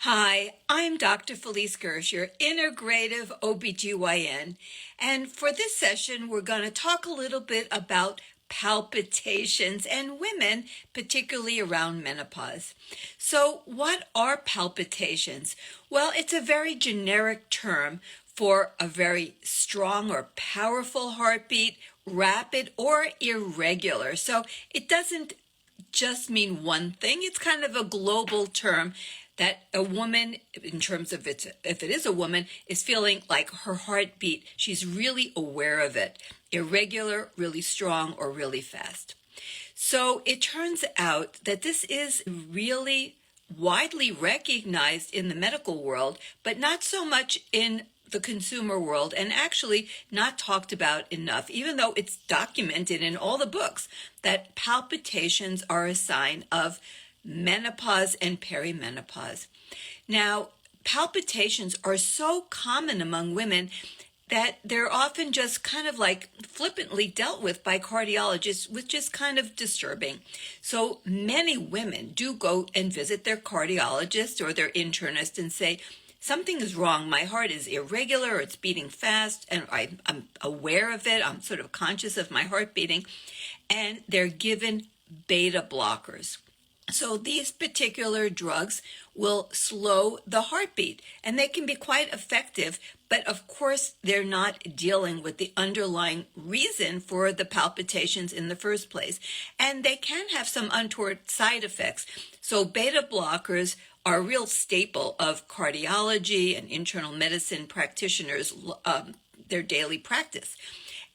Hi, I'm Dr. Felice Gersh, your integrative OBGYN, and for this session, we're going to talk a little bit about palpitations and women, particularly around menopause. So, what are palpitations? Well, it's a very generic term for a very strong or powerful heartbeat, rapid or irregular. So, it doesn't just mean one thing. It's kind of a global term that a woman, in terms of if it is a woman, is feeling like her heartbeat, she's really aware of it. Irregular, really strong, or really fast. So it turns out that this is really widely recognized in the medical world, but not so much in the consumer world, and actually not talked about enough, even though it's documented in all the books that palpitations are a sign of menopause and perimenopause. Now, palpitations are so common among women that they're often just kind of like flippantly dealt with by cardiologists, which is kind of disturbing. So many women do go and visit their cardiologist or their internist and say, something is wrong. My heart is irregular, it's beating fast, and I'm aware of it. I'm sort of conscious of my heart beating. And they're given beta blockers. So these particular drugs will slow the heartbeat, and they can be quite effective, but of course they're not dealing with the underlying reason for the palpitations in the first place. And they can have some untoward side effects. So beta blockers are a real staple of cardiology and internal medicine practitioners, their daily practice.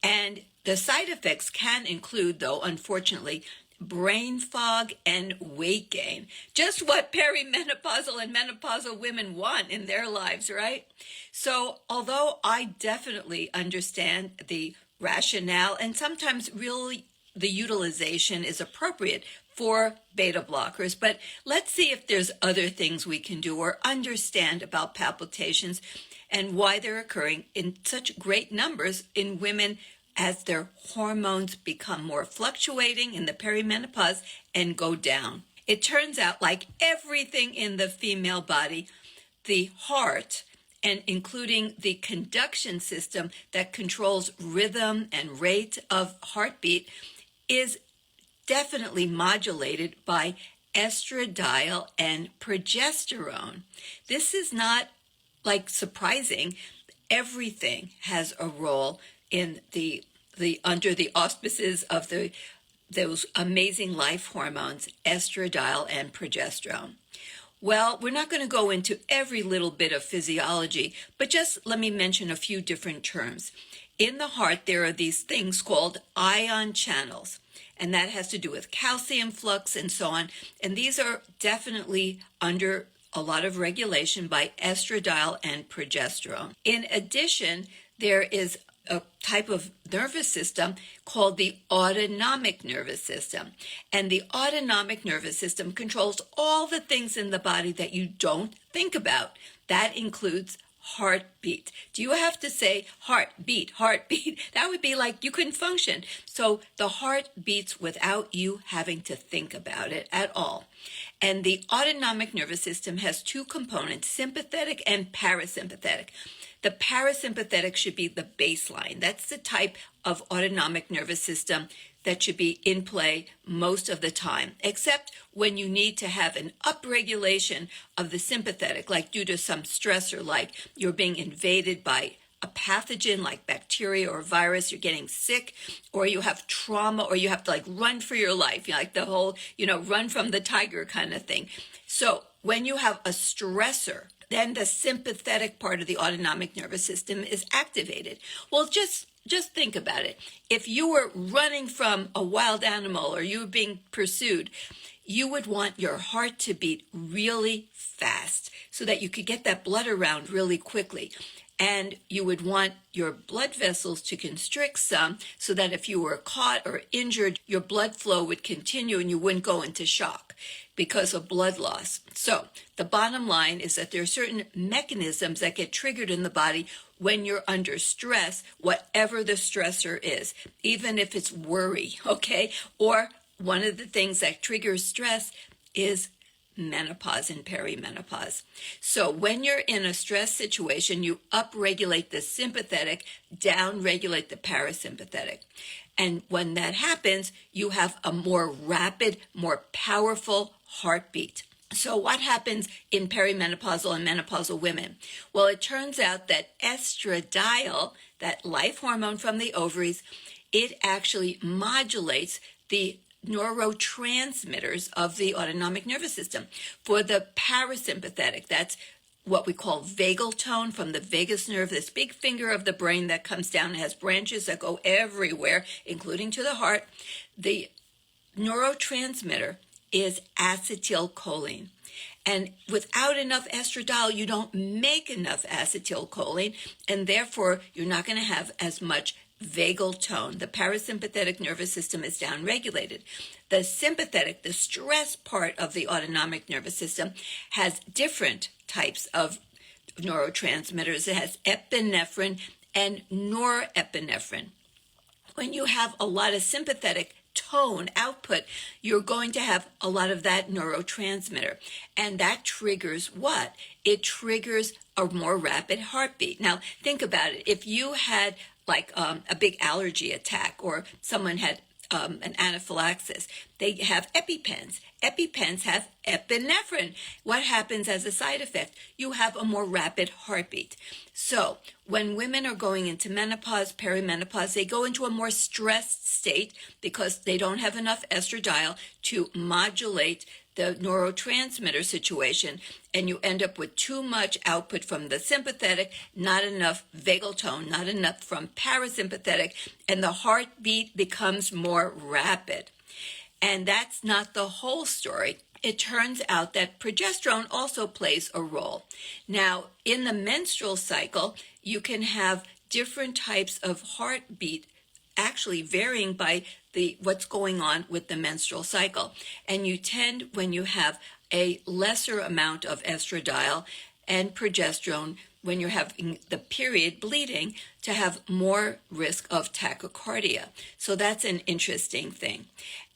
And the side effects can include, though, unfortunately, brain fog and weight gain. Just what perimenopausal and menopausal women want in their lives, right? So although I definitely understand the rationale and sometimes really the utilization is appropriate for beta blockers, but let's see if there's other things we can do or understand about palpitations and why they're occurring in such great numbers in women as their hormones become more fluctuating in the perimenopause and go down. It turns out, like everything in the female body, the heart, and including the conduction system that controls rhythm and rate of heartbeat, is definitely modulated by estradiol and progesterone. This is not like surprising. Everything has a role in the under the auspices of those amazing life hormones, estradiol and progesterone. Well, we're not going to go into every little bit of physiology, but just let me mention a few different terms. In the heart, there are these things called ion channels, and that has to do with calcium flux and so on. And these are definitely under a lot of regulation by estradiol and progesterone. In addition, there is a type of nervous system called the autonomic nervous system. And the autonomic nervous system controls all the things in the body that you don't think about. That includes heartbeat. Do you have to say heartbeat, heartbeat? That would be like you couldn't function. So the heart beats without you having to think about it at all. And the autonomic nervous system has two components, sympathetic and parasympathetic. The parasympathetic should be the baseline. That's the type of autonomic nervous system that should be in play most of the time, except when you need to have an upregulation of the sympathetic, like due to some stressor, like you're being invaded by a pathogen like bacteria or virus, you're getting sick, or you have trauma, or you have to like run for your life, like the whole, run from the tiger kind of thing. So when you have a stressor, then the sympathetic part of the autonomic nervous system is activated. Well, just think about it. If you were running from a wild animal or you were being pursued, you would want your heart to beat really fast so that you could get that blood around really quickly. And you would want your blood vessels to constrict some so that if you were caught or injured, your blood flow would continue and you wouldn't go into shock because of blood loss. So the bottom line is that there are certain mechanisms that get triggered in the body when you're under stress, whatever the stressor is, even if it's worry, okay? Or one of the things that triggers stress is menopause and perimenopause. So when you're in a stress situation, you upregulate the sympathetic, downregulate the parasympathetic. And when that happens, you have a more rapid, more powerful heartbeat. So what happens in perimenopausal and menopausal women? Well, it turns out that estradiol, that life hormone from the ovaries, it actually modulates the neurotransmitters of the autonomic nervous system. For the parasympathetic, that's what we call vagal tone from the vagus nerve, this big finger of the brain that comes down and has branches that go everywhere, including to the heart. The neurotransmitter is acetylcholine. And without enough estradiol, you don't make enough acetylcholine, and therefore you're not going to have as much vagal tone. The parasympathetic nervous system is downregulated. The sympathetic, the stress part of the autonomic nervous system, has different types of neurotransmitters. It has epinephrine and norepinephrine. When you have a lot of sympathetic tone output, you're going to have a lot of that neurotransmitter. And that triggers what? It triggers a more rapid heartbeat. Now, think about it. If you had like a big allergy attack, or someone had an anaphylaxis, they have EpiPens. EpiPens have epinephrine. What happens as a side effect? You have a more rapid heartbeat. So when women are going into menopause, perimenopause, they go into a more stressed state because they don't have enough estradiol to modulate the neurotransmitter situation, and you end up with too much output from the sympathetic, not enough vagal tone, not enough from parasympathetic, and the heartbeat becomes more rapid. And that's not the whole story. It turns out that progesterone also plays a role. Now, in the menstrual cycle, you can have different types of heartbeat actually varying by what's going on with the menstrual cycle. And you tend, when you have a lesser amount of estradiol and progesterone, when you're having the period bleeding, to have more risk of tachycardia. So that's an interesting thing.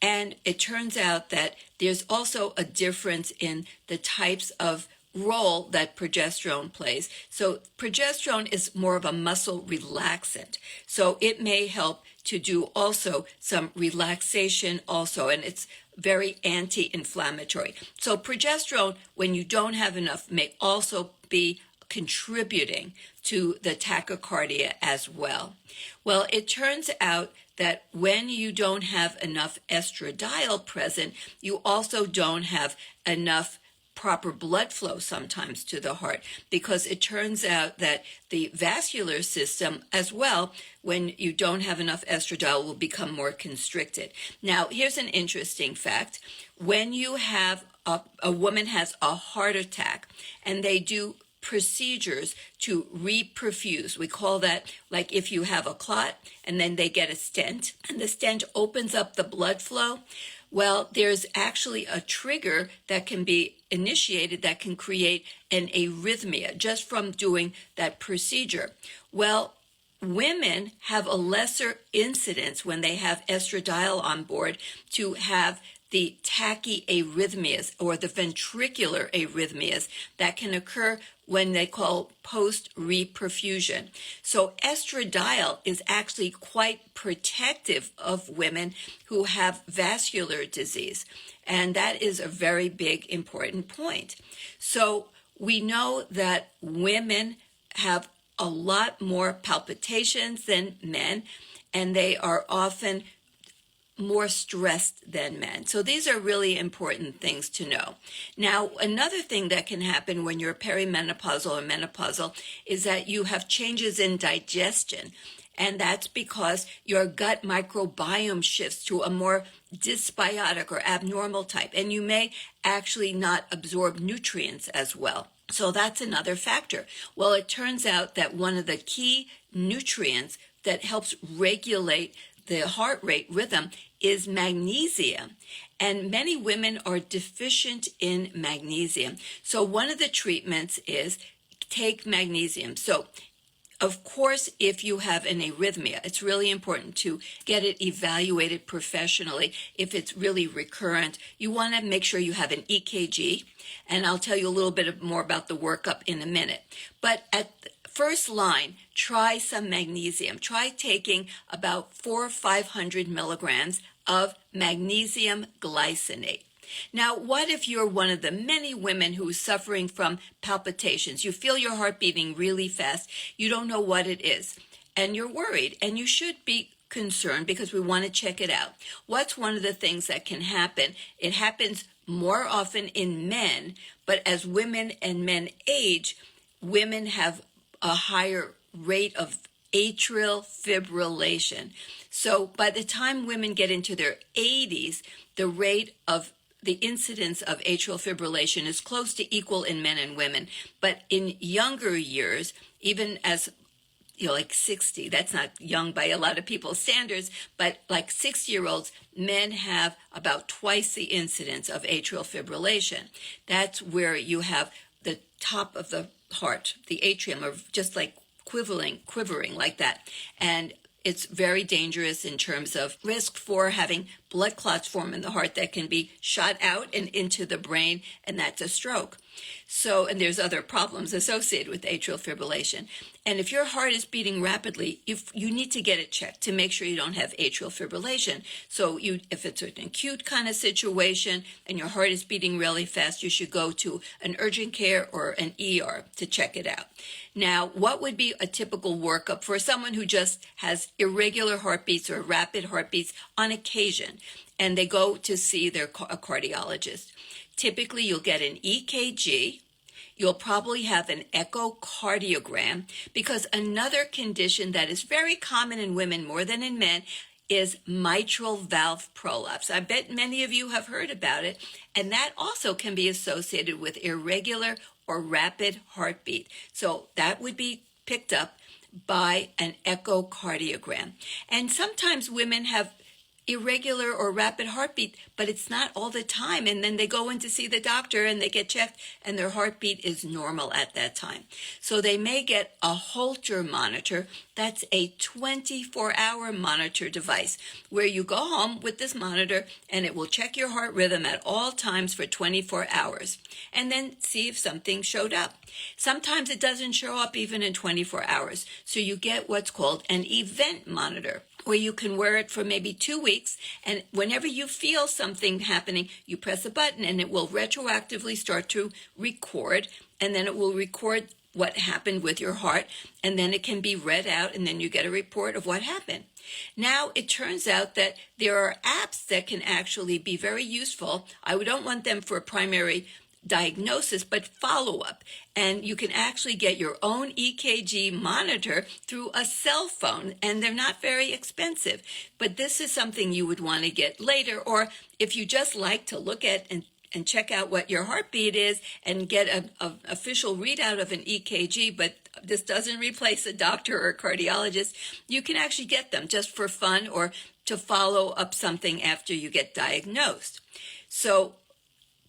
And it turns out that there's also a difference in the types of role that progesterone plays. So progesterone is more of a muscle relaxant. So it may help to do also some relaxation also, and it's very anti-inflammatory. So progesterone, when you don't have enough, may also be contributing to the tachycardia as well. Well, it turns out that when you don't have enough estradiol present, you also don't have enough proper blood flow sometimes to the heart, because it turns out that the vascular system as well, when you don't have enough estradiol, will become more constricted. Now, here's an interesting fact. When you have a woman has a heart attack and they do procedures to reperfuse. We call that, like if you have a clot and then they get a stent and the stent opens up the blood flow. Well, there's actually a trigger that can be initiated that can create an arrhythmia just from doing that procedure. Well, women have a lesser incidence when they have estradiol on board to have the tachyarrhythmias or the ventricular arrhythmias that can occur when they call post-reperfusion. So estradiol is actually quite protective of women who have vascular disease. And that is a very big, important point. So we know that women have a lot more palpitations than men, and they are often more stressed than men. So these are really important things to know. Now, another thing that can happen when you're perimenopausal or menopausal is that you have changes in digestion. And that's because your gut microbiome shifts to a more dysbiotic or abnormal type. And you may actually not absorb nutrients as well. So that's another factor. Well, it turns out that one of the key nutrients that helps regulate the heart rate rhythm is magnesium. And many women are deficient in magnesium. So one of the treatments is take magnesium. So Of course, if you have an arrhythmia, it's really important to get it evaluated professionally. If it's really recurrent, you want to make sure you have an EKG, and I'll tell you a little bit more about the workup in a minute. But at first line, try some magnesium. Try taking about 400 or 500 milligrams of magnesium glycinate. Now, what if you're one of the many women who's suffering from palpitations? You feel your heart beating really fast. You don't know what it is, and you're worried, and you should be concerned because we want to check it out. What's one of the things that can happen? It happens more often in men, but as women and men age, women have a higher rate of atrial fibrillation. So by the time women get into their 80s, the rate of the incidence of atrial fibrillation is close to equal in men and women. But in younger years, even as like 60, that's not young by a lot of people's standards, but like 60-year-olds, men have about twice the incidence of atrial fibrillation. That's where you have the top of the heart, the atrium, or just like quivering like that. And it's very dangerous in terms of risk for having blood clots form in the heart that can be shot out and into the brain, and that's a stroke. So, and there's other problems associated with atrial fibrillation. And if your heart is beating rapidly, you need to get it checked to make sure you don't have atrial fibrillation. So if it's an acute kind of situation and your heart is beating really fast, you should go to an urgent care or an ER to check it out. Now, what would be a typical workup for someone who just has irregular heartbeats or rapid heartbeats on occasion, and they go to see a cardiologist? Typically, you'll get an EKG. You'll probably have an echocardiogram, because another condition that is very common in women more than in men is mitral valve prolapse. I bet many of you have heard about it, and that also can be associated with irregular or rapid heartbeat. So that would be picked up by an echocardiogram. And sometimes women have irregular or rapid heartbeat, but it's not all the time. And then they go in to see the doctor and they get checked and their heartbeat is normal at that time. So they may get a Holter monitor. That's a 24-hour monitor device where you go home with this monitor and it will check your heart rhythm at all times for 24 hours and then see if something showed up. Sometimes it doesn't show up even in 24 hours. So you get what's called an event monitor, where you can wear it for maybe 2 weeks, and whenever you feel something happening, you press a button and it will retroactively start to record, and then it will record what happened with your heart, and then it can be read out, and then you get a report of what happened. Now, it turns out that there are apps that can actually be very useful. I don't want them for primary diagnosis, but follow-up. And you can actually get your own EKG monitor through a cell phone, and they're not very expensive. But this is something you would want to get later, or if you just like to look at and check out what your heartbeat is and get an official readout of an EKG, but this doesn't replace a doctor or a cardiologist, you can actually get them just for fun or to follow up something after you get diagnosed. So,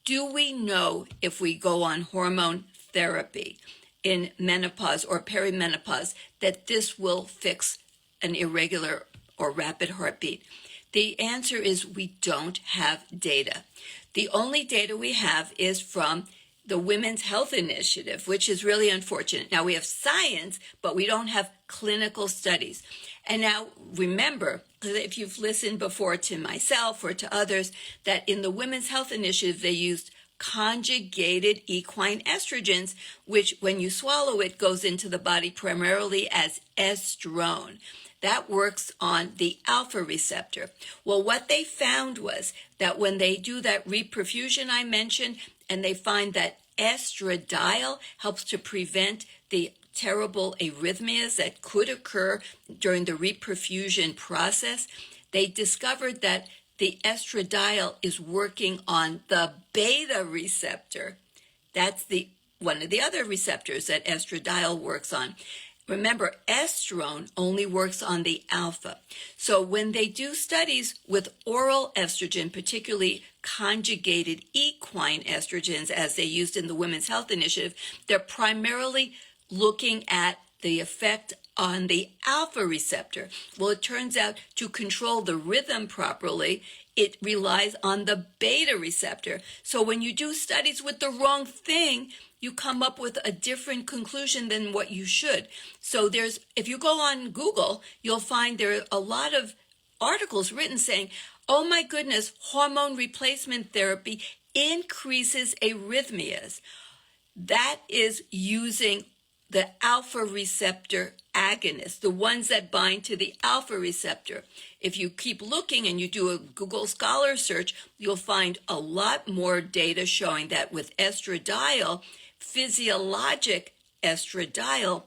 do we know if we go on hormone therapy in menopause or perimenopause that this will fix an irregular or rapid heartbeat? The answer is we don't have data. The only data we have is from the Women's Health Initiative, which is really unfortunate. Now, we have science, but we don't have clinical studies. And now, remember, if you've listened before to myself or to others, that in the Women's Health Initiative, they used conjugated equine estrogens, which when you swallow it goes into the body primarily as estrone. That works on the alpha receptor. Well, what they found was that when they do that reperfusion I mentioned, and they find that estradiol helps to prevent the terrible arrhythmias that could occur during the reperfusion process, they discovered that the estradiol is working on the beta receptor. That's one of the other receptors that estradiol works on. Remember, estrone only works on the alpha. So when they do studies with oral estrogen, particularly conjugated equine estrogens, as they used in the Women's Health Initiative, they're primarily looking at the effect on the alpha receptor. Well, it turns out to control the rhythm properly, it relies on the beta receptor. So when you do studies with the wrong thing, you come up with a different conclusion than what you should. So if you go on Google, you'll find there are a lot of articles written saying, oh my goodness, hormone replacement therapy increases arrhythmias. That is using the alpha receptor agonists, the ones that bind to the alpha receptor. If you keep looking and you do a Google Scholar search, you'll find a lot more data showing that with estradiol, physiologic estradiol,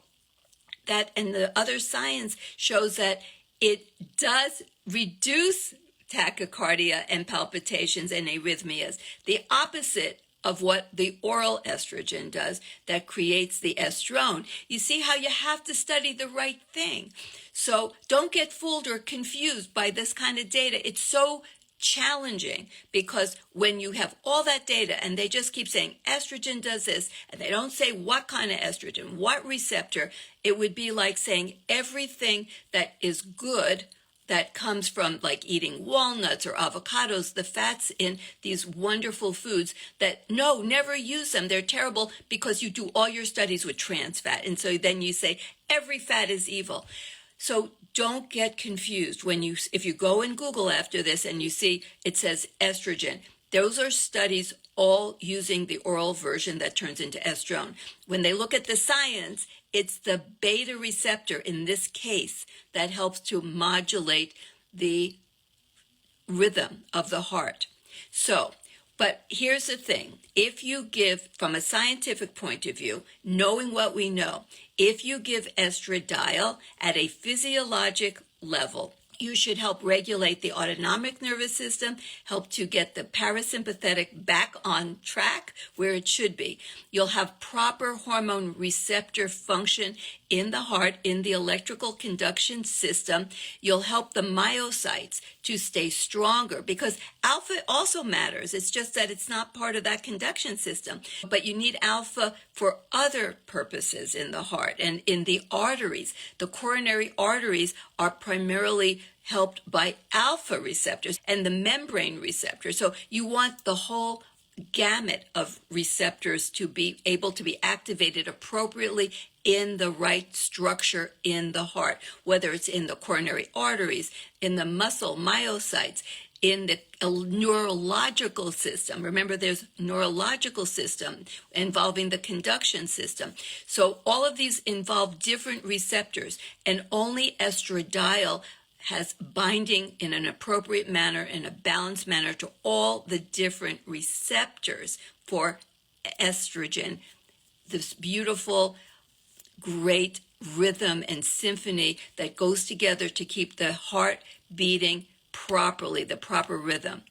and the other science shows that it does reduce tachycardia and palpitations and arrhythmias. The opposite of what the oral estrogen does that creates the estrone. You see how you have to study the right thing. So don't get fooled or confused by this kind of data. It's so challenging because when you have all that data and they just keep saying estrogen does this and they don't say what kind of estrogen, what receptor, it would be like saying everything that is good that comes from like eating walnuts or avocados, the fats in these wonderful foods that no, never use them. They're terrible because you do all your studies with trans fat. And so then you say every fat is evil. So don't get confused if you go in Google after this and you see it says estrogen. Those are studies all using the oral version that turns into estrone. When they look at the science, it's the beta receptor in this case that helps to modulate the rhythm of the heart. But here's the thing. If you give, from a scientific point of view, knowing what we know, if you give estradiol at a physiologic level, you should help regulate the autonomic nervous system, help to get the parasympathetic back on track where it should be. You'll have proper hormone receptor function in the heart, in the electrical conduction system. You'll help the myocytes to stay stronger because alpha also matters. It's just that it's not part of that conduction system. But you need alpha for other purposes in the heart and in the arteries. The coronary arteries are primarily helped by alpha receptors and the membrane receptors. So you want the whole gamut of receptors to be able to be activated appropriately in the right structure in the heart, whether it's in the coronary arteries, in the muscle myocytes, in the neurological system. Remember, there's neurological system involving the conduction system. So all of these involve different receptors, and only estradiol has binding in an appropriate manner, in a balanced manner to all the different receptors for estrogen, this beautiful, great rhythm and symphony that goes together to keep the heart beating properly, the proper rhythm.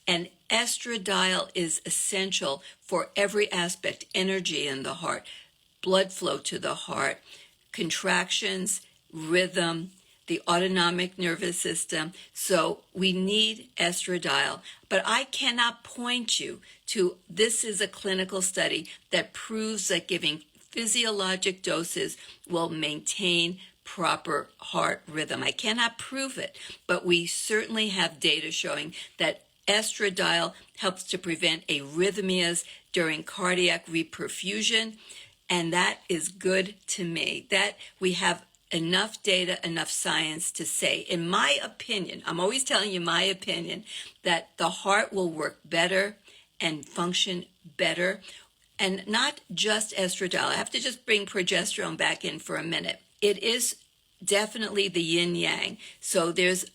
And estradiol is essential for every aspect, energy in the heart, blood flow to the heart, contractions, rhythm, the autonomic nervous system. So we need estradiol. But I cannot point you to, this is a clinical study that proves that giving physiologic doses will maintain proper heart rhythm. I cannot prove it, but we certainly have data showing that estradiol helps to prevent arrhythmias during cardiac reperfusion, and that is good to me. That we have enough data, enough science to say, in my opinion, I'm always telling you my opinion, that the heart will work better and function better. And not just estradiol. I have to just bring progesterone back in for a minute. It is definitely the yin-yang. So there's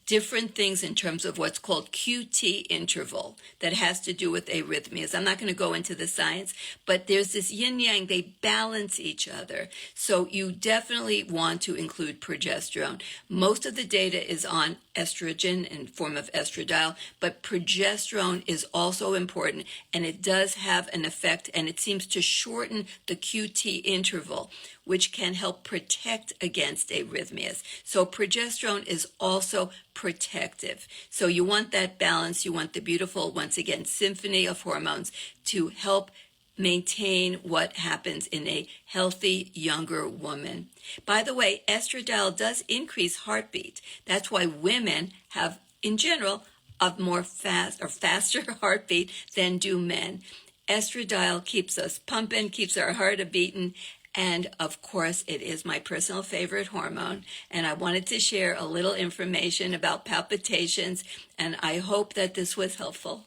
different things in terms of what's called QT interval that has to do with arrhythmias. I'm not going to go into the science, but there's this yin-yang. They balance each other. So you definitely want to include progesterone. Most of the data is on estrogen in form of estradiol, but progesterone is also important, and it does have an effect, and it seems to shorten the QT interval, which can help protect against arrhythmias. So progesterone is also protective. So you want that balance. You want the beautiful, once again, symphony of hormones to help maintain what happens in a healthy younger woman. By the way, estradiol does increase heartbeat. That's why women have, in general, a more faster heartbeat than do men. Estradiol keeps us pumping, keeps our heart a-beating, and of course, it is my personal favorite hormone. And I wanted to share a little information about palpitations, and I hope that this was helpful.